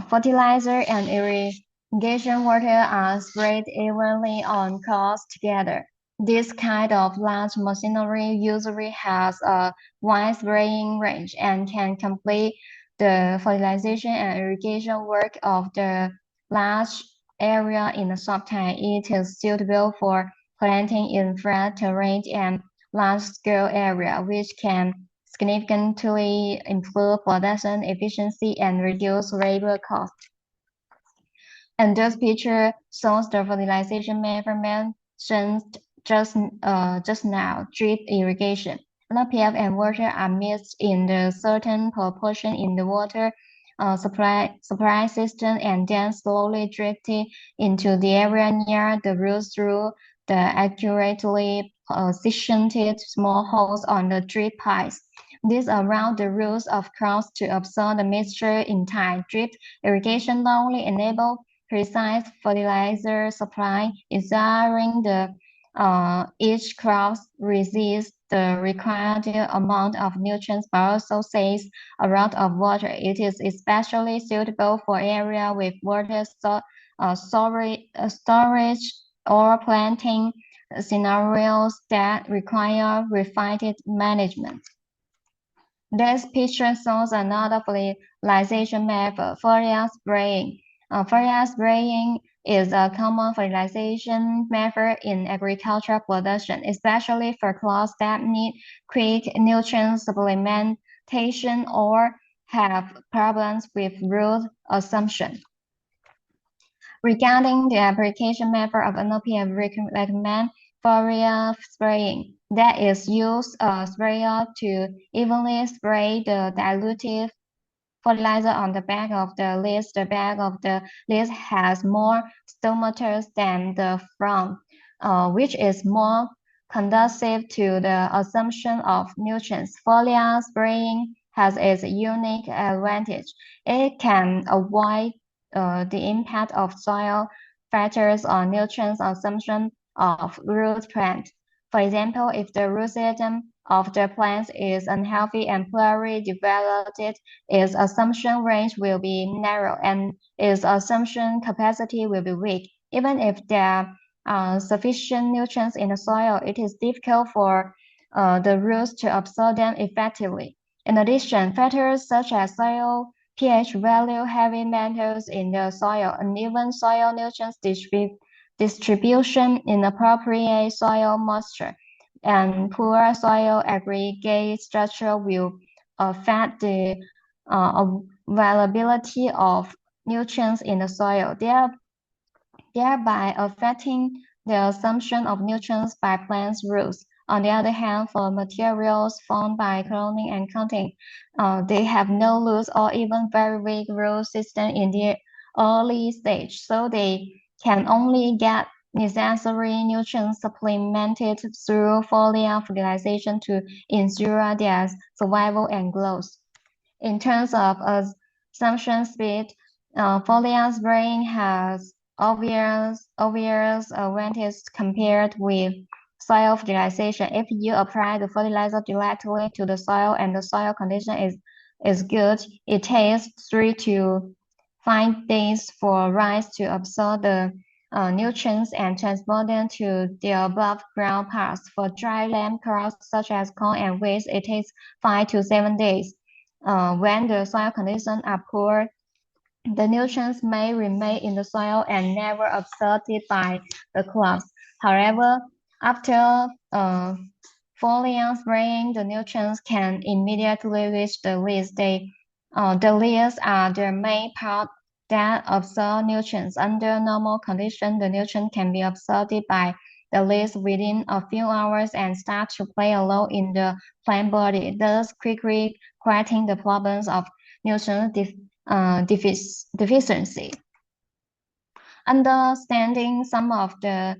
fertilizer and irrigation water are sprayed evenly on crops together. This kind of large machinery usually has a wide spraying range and can complete the fertilization and irrigation work of the large area in a short time. It is suitable for planting in flat terrain and large-scale area, which can significantly improve production efficiency and reduce labor costs. And this picture shows the fertilization method mentioned just now, drip irrigation. NPF and water are mixed in a certain proportion in the water supply system and then slowly drifted into the area near the roots through the accurately positioned small holes on the drip pipes. This allows the roots of crops to absorb the mixture in time. Drip irrigation not only enables precise fertilizer supply, ensuring the each crop receives the required amount of nutrients but also saves a lot of water. It is especially suitable for areas with water storage or planting scenarios that require refined management. This picture shows another fertilization method, foliar spraying. Foliar spraying is a common fertilization method in agricultural production, especially for crops that need quick nutrient supplementation or have problems with root assumption. Regarding the application method of NOPF, recommend foliar spraying. That is, use a sprayer to evenly spray the diluted fertilizer on the back of the leaves. The back of the leaves has more stomaters than the front, which is more conducive to the assumption of nutrients. Foliar spraying has its unique advantage. It can avoid the impact of soil factors on nutrients assumption of root plant. For example, if the root system of the plant is unhealthy and poorly developed, its assumption range will be narrow and its assumption capacity will be weak. Even if there are sufficient nutrients in the soil, it is difficult for the roots to absorb them effectively. In addition, factors such as soil pH value, heavy metals in the soil, uneven soil nutrients distribution, inappropriate soil moisture, and poor soil aggregate structure will affect the availability of nutrients in the soil, thereby affecting the assumption of nutrients by plants' roots. On the other hand, for materials formed by cloning and cutting, they have no loose or even very weak root system in the early stage, so they can only get necessary nutrients supplemented through foliar fertilization to ensure their survival and growth. In terms of assumption speed, foliar spraying has obvious advantages compared with soil fertilization. If you apply the fertilizer directly to the soil and the soil condition is good, it takes 3 to 5 days for rice to absorb the nutrients and transport them to the above ground parts. For dry land crops such as corn and wheat, it takes 5 to 7 days. When the soil conditions are poor, the nutrients may remain in the soil and never absorbed by the crops. However, after foliar spraying, the nutrients can immediately reach the leaves. The leaves are the main part that absorb nutrients. Under normal conditions, the nutrient can be absorbed by the leaves within a few hours and start to play a role in the plant body, thus quickly correcting the problems of nutrient deficiency. Understanding some of the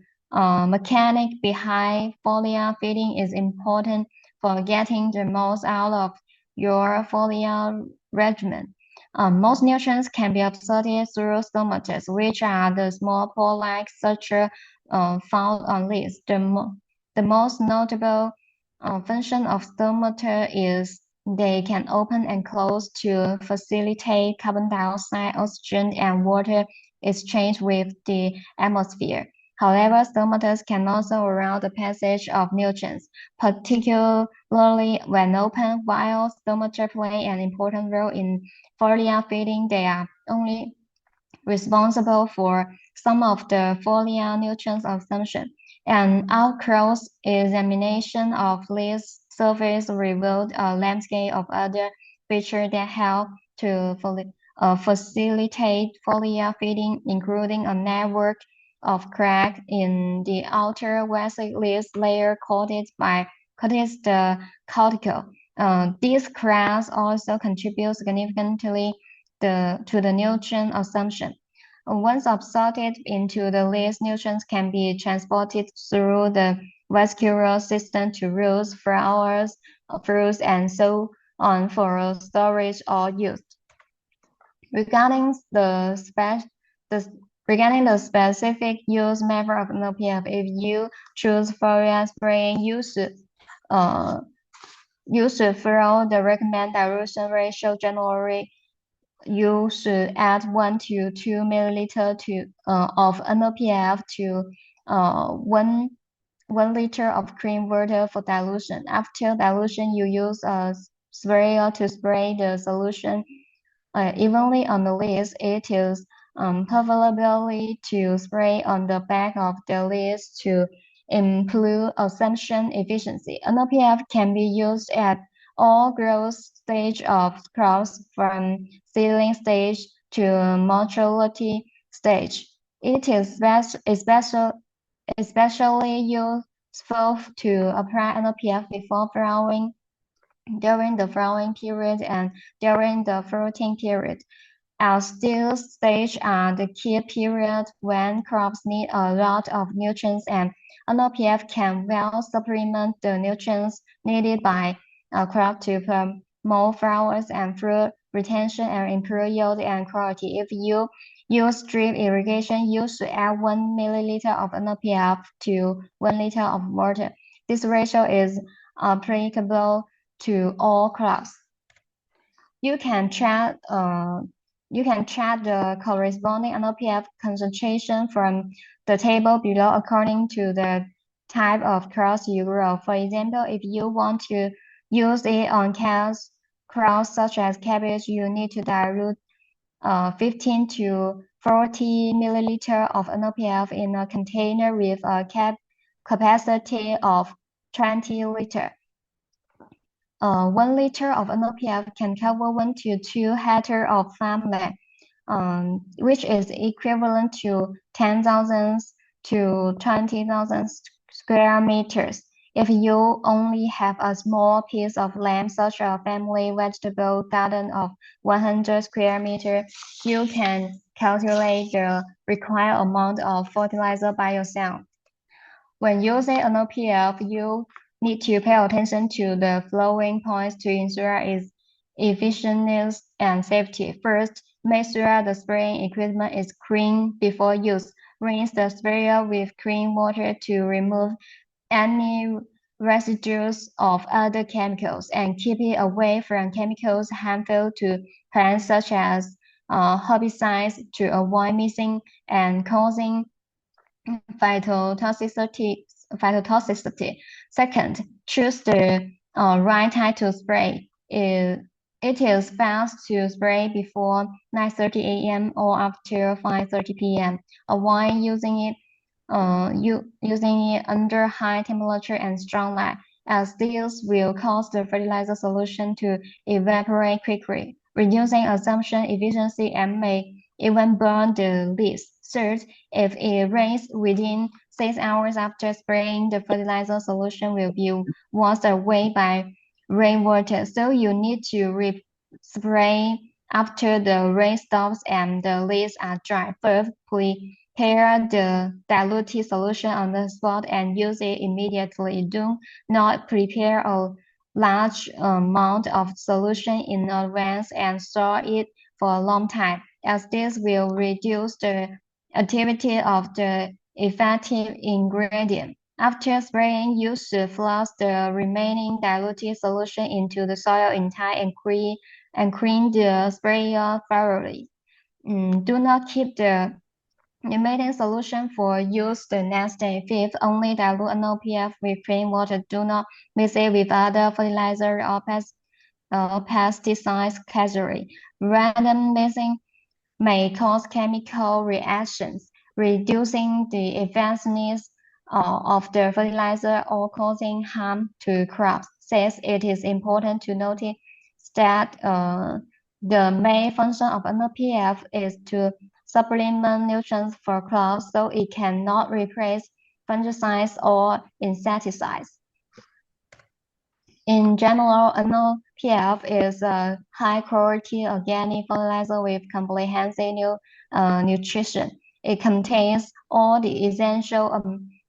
mechanic behind foliar feeding is important for getting the most out of your foliar regimen. Most nutrients can be absorbed through stomatas, which are the small pore-like structure found on leaves. The most notable function of stomata is they can open and close to facilitate carbon dioxide, oxygen, and water exchange with the atmosphere. However, stomatas can also allow the passage of nutrients, particularly when open. While stomata play an important role in foliar feeding, they are only responsible for some of the foliar nutrient absorption. An out-close examination of leaf surface revealed a landscape of other features that help to facilitate foliar feeding, including a network of cracks in the outer vesic leaf layer coated the cuticle. These cracks also contribute significantly to the nutrient absorption. Once absorbed into the leaves, nutrients can be transported through the vascular system to roots, flowers, fruits, and so on for storage or use. Regarding the specific use method of NOPF, if you choose foliar spraying, you should follow the recommended dilution ratio. Generally, you should add 1 to 2 milliliter of NOPF to one liter of cream water for dilution. After dilution, you use a sprayer to spray the solution evenly on the leaves. It is preferably to spray on the back of the leaves to improve absorption efficiency. NPF can be used at all growth stage of crops from seedling stage to maturity stage. It is especially useful to apply NPF before flowering, during the flowering period, and during the fruiting period. As these stages are the key period when crops need a lot of nutrients, and NPF can well supplement the nutrients needed by a crop to promote flowers and fruit retention and improve yield and quality. If you use drip irrigation, you should add 1 milliliter of NPF to 1 liter of water. This ratio is applicable to all crops. You can check the corresponding NPF concentration from the table below according to the type of crops you grow. For example, if you want to use it on crops such as cabbage, you need to dilute 15 to 40 milliliter of NPF in a container with a capacity of 20 liter. 1 liter of NPF can cover 1 to 2 hectares of farmland, which is equivalent to 10,000 to 20,000 square meters. If you only have a small piece of land, such a family vegetable garden of 100 square meters, you can calculate the required amount of fertilizer by yourself. When using NPF, you need to pay attention to the flowing points to ensure its efficiency and safety. First, make sure the spraying equipment is clean before use. Rinse the sprayer with clean water to remove any residues of other chemicals and keep it away from chemicals harmful to plants such as herbicides to avoid missing and causing phytotoxicity. Second, choose the right time to spray. It is best to spray before 9:30 a.m. or after 5:30 p.m. Avoid using it under high temperature and strong light, as this will cause the fertilizer solution to evaporate quickly, reducing absorption efficiency and may even burn the leaves. Third, if it rains within 6 hours after spraying, the fertilizer solution will be washed away by rainwater, so you need to spray after the rain stops and the leaves are dry. Fourth, prepare the diluted solution on the spot and use it immediately. Do not prepare a large amount of solution in advance and store it for a long time, as this will reduce the activity of the effective ingredient. After spraying, you should flush the remaining diluted solution into the soil in time and clean the sprayer thoroughly. Do not keep the remaining solution for use the next day. Fifth, only dilute NPF with clean water. Do not mix it with other fertilizer or pesticides casually. Random mixing may cause chemical reactions, reducing the effectiveness of the fertilizer or causing harm to crops. Sixth, it is important to notice that the main function of NPF is to supplement nutrients for crops, so it cannot replace fungicides or insecticides. In general, NPF is a high-quality organic fertilizer with comprehensive nutrition. It contains all the essential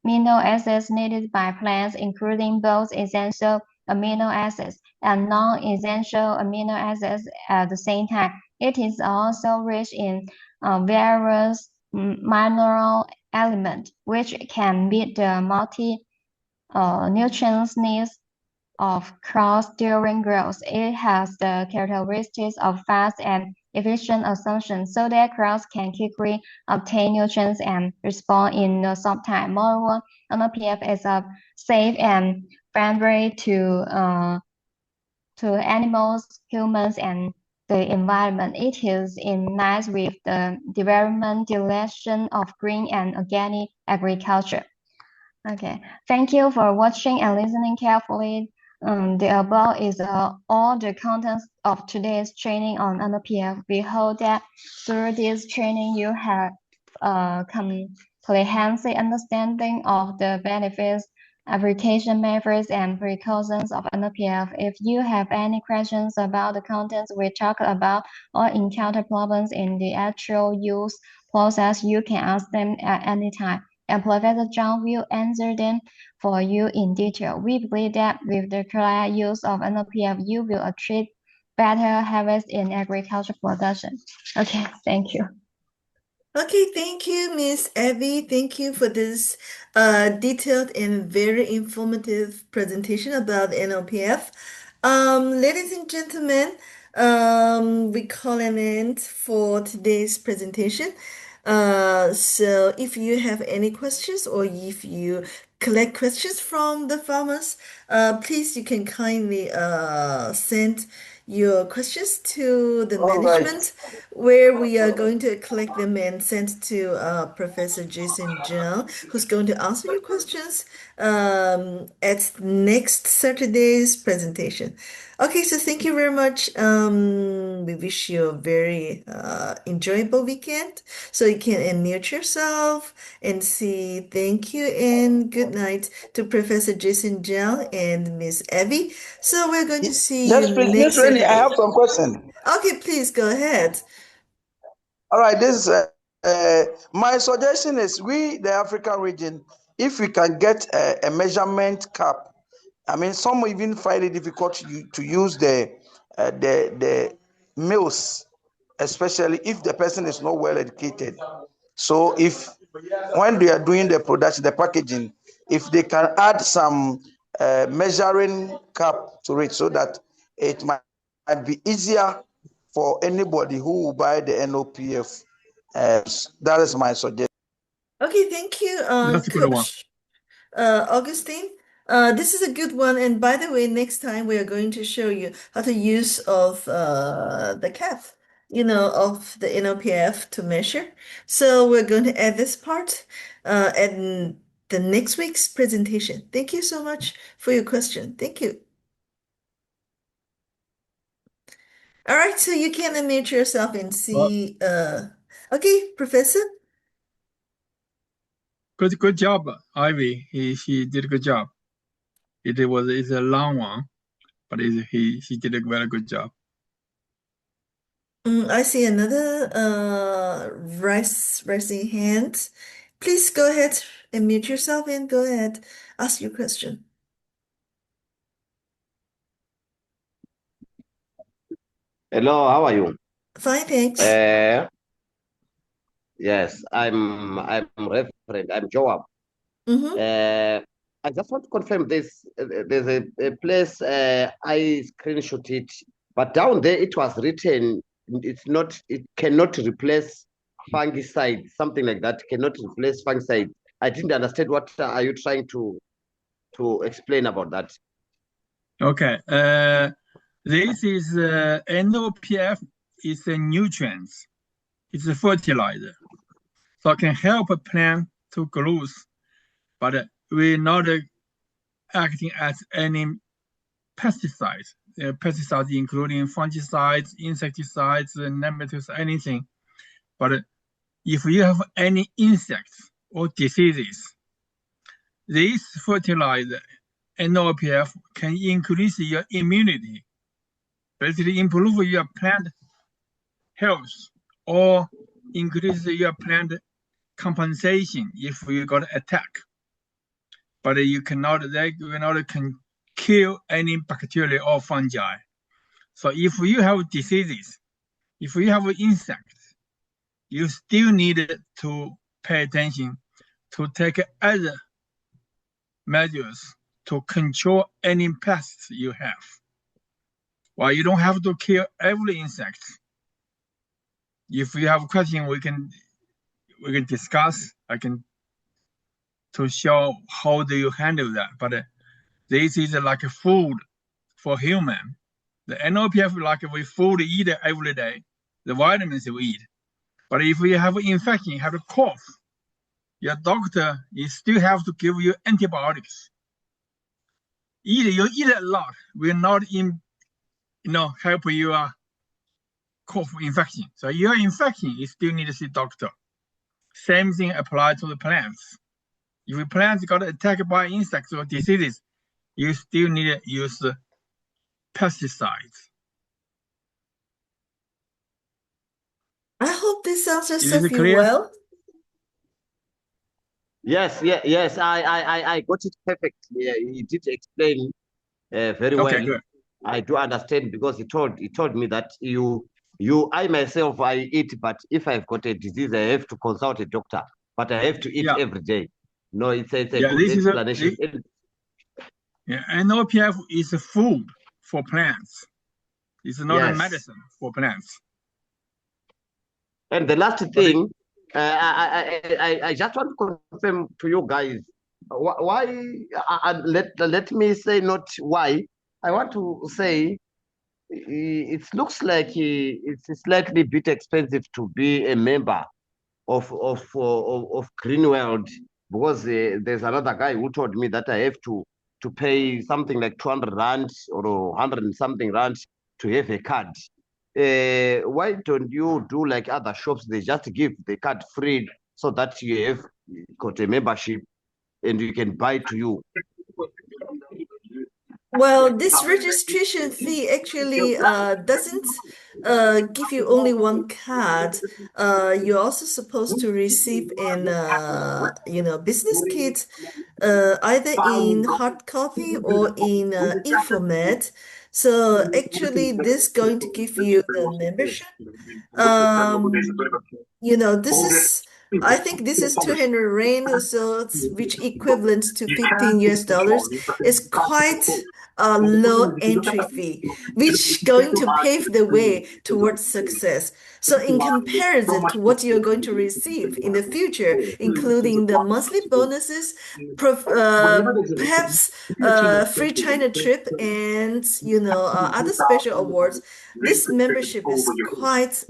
amino acids needed by plants, including both essential amino acids and non-essential amino acids at the same time. It is also rich in various mineral elements, which can meet the nutrients needs of crops during growth. It has the characteristics of fast and efficient assumption so that crops can quickly obtain nutrients and respond in a short time. Moreover, NPF is a safe and friendly to animals, humans, and the environment. It is in line with the development direction of green and organic agriculture. Okay, thank you for watching and listening carefully. The above is all the contents of today's training on NPF. We hope that through this training you have a comprehensive understanding of the benefits, application methods, and precautions of NPF. If you have any questions about the contents we talked about or encounter problems in the actual use process, you can ask them at any time, and Professor Zhang will answer them for you in detail. We believe that with the correct use of NPF, you will achieve better harvest in agriculture production. Okay, thank you. Okay, thank you, Miss Abby. Thank you for this detailed and very informative presentation about NLPF. Ladies and gentlemen, we call an end for today's presentation. So if you have any questions or if you collect questions from the farmers, please you can kindly send your questions to the All right. management where we are going to collect them and send to Professor Jason Zhang, who's going to answer your questions at next Saturday's presentation. Okay, so thank you very much. We wish you a very enjoyable weekend so you can unmute yourself and see thank you and good night to Professor Jason Zhang and Miss Abby. So we're going to see you Miss next Rennie, I Saturday. have some question. Okay, please go ahead. All right, this is my suggestion is we, the African region, if we can get a measurement cap. I mean, some even find it difficult to use the mills, especially if the person is not well educated. So if when they are doing the production, the packaging, if they can add some measuring cap to it so that it might be easier for anybody who will buy the NOPF. That is my suggestion. Okay, thank you, That's a good one. Coach Augustine. This is a good one. And by the way, next time we are going to show you how to use of the CAF, of the NOPF to measure. So we're going to add this part in the next week's presentation. Thank you so much for your question. Thank you. All right, so you can unmute yourself and Well, see. Okay, Professor. good job, Ivy. She did a good job. It's a long one, but she did a very good job. I see another raising hand. Please go ahead and mute yourself and go ahead. Ask your question. Hello, how are you? Fine, thanks. Yes, I'm Reverend. I'm Joab. Mm-hmm. I just want to confirm this. There's a place I screenshot it, but down there it was written it's not. It cannot replace fungicide. Something like that cannot replace fungicide. I didn't understand what are you trying to explain about that. Okay. This is NOPF is a nutrients. It's a fertilizer, so it can help a plant to grow, but we're not acting as any pesticides. Pesticides including fungicides, insecticides, nematodes, anything. But if you have any insects or diseases, this fertilizer, NOPF, can increase your immunity, basically improve your plant health or increase your plant compensation if you got attack. But they will not can kill any bacteria or fungi. So if you have diseases, if you have insects, you still need to pay attention to take other measures to control any pests you have. Well, you don't have to kill every insect, If you have a question, we can discuss. I can to show how do you handle that. But this is like a food for human. The NOPF like we food eat every day. The vitamins we eat. But if you have an infection, have a cough, your doctor still have to give you antibiotics. You eat a lot will not help your cough infection. So your infection, you still need to see doctor. Same thing applies to the plants. If the plants got attacked by insects or diseases, you still need to use pesticides. I hope this answer Is serves it you clear? well. Yes, I got it perfectly. Yeah, he did explain very well. Okay, good. I do understand because he told me that I myself I eat, but if I've got a disease, I have to consult a doctor. But I have to eat every day. No, it's a good explanation. NOPF is a food for plants. It's not a medicine for plants. And the last thing, I just want to confirm to you guys why. Let me say not why. I want to say it looks like it's slightly bit expensive to be a member of Green World, because there's another guy who told me that I have to pay something like 200 rand or 100 and something rand to have a card. Why don't you do like other shops? They just give the card free so that you have got a membership and you can buy to you. Well, this registration fee actually doesn't give you only one card. You're also supposed to receive an business kit, either in hard copy or in e-format. So actually, this is going to give you the membership. I think this is 200 rand or so, which equivalent to 15 US dollars. It's quite a low entry fee, which going to pave the way towards success. So in comparison to what you're going to receive in the future, including the monthly bonuses, perhaps free China trip and other special awards, this membership is quite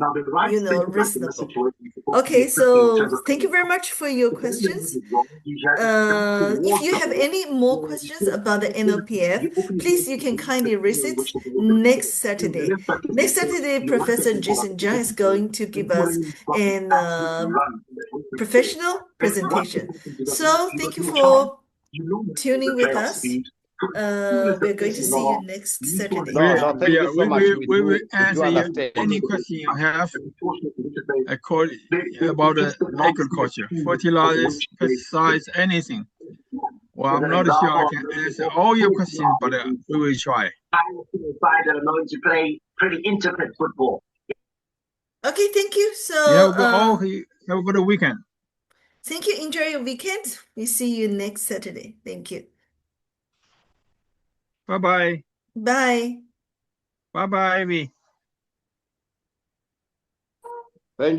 reasonable. Okay, so thank you very much for your questions. If you have any more questions about the NOPF, please you can kindly raise it next Saturday. Next Saturday, Professor Jason Zhang is going to give us an professional presentation. So thank you for tuning with us. We're going to see you next Saturday. No, thank you so much. We will answer any question you have about agriculture, fertilizers, pesticides, anything. Well, I'm not sure I can answer all your questions, but we will try. Pretty intricate football. Okay, thank you. So have a good weekend. Thank you. Enjoy your weekend. We see you next Saturday. Thank you. Bye-bye. Bye. Bye-bye, Ivy.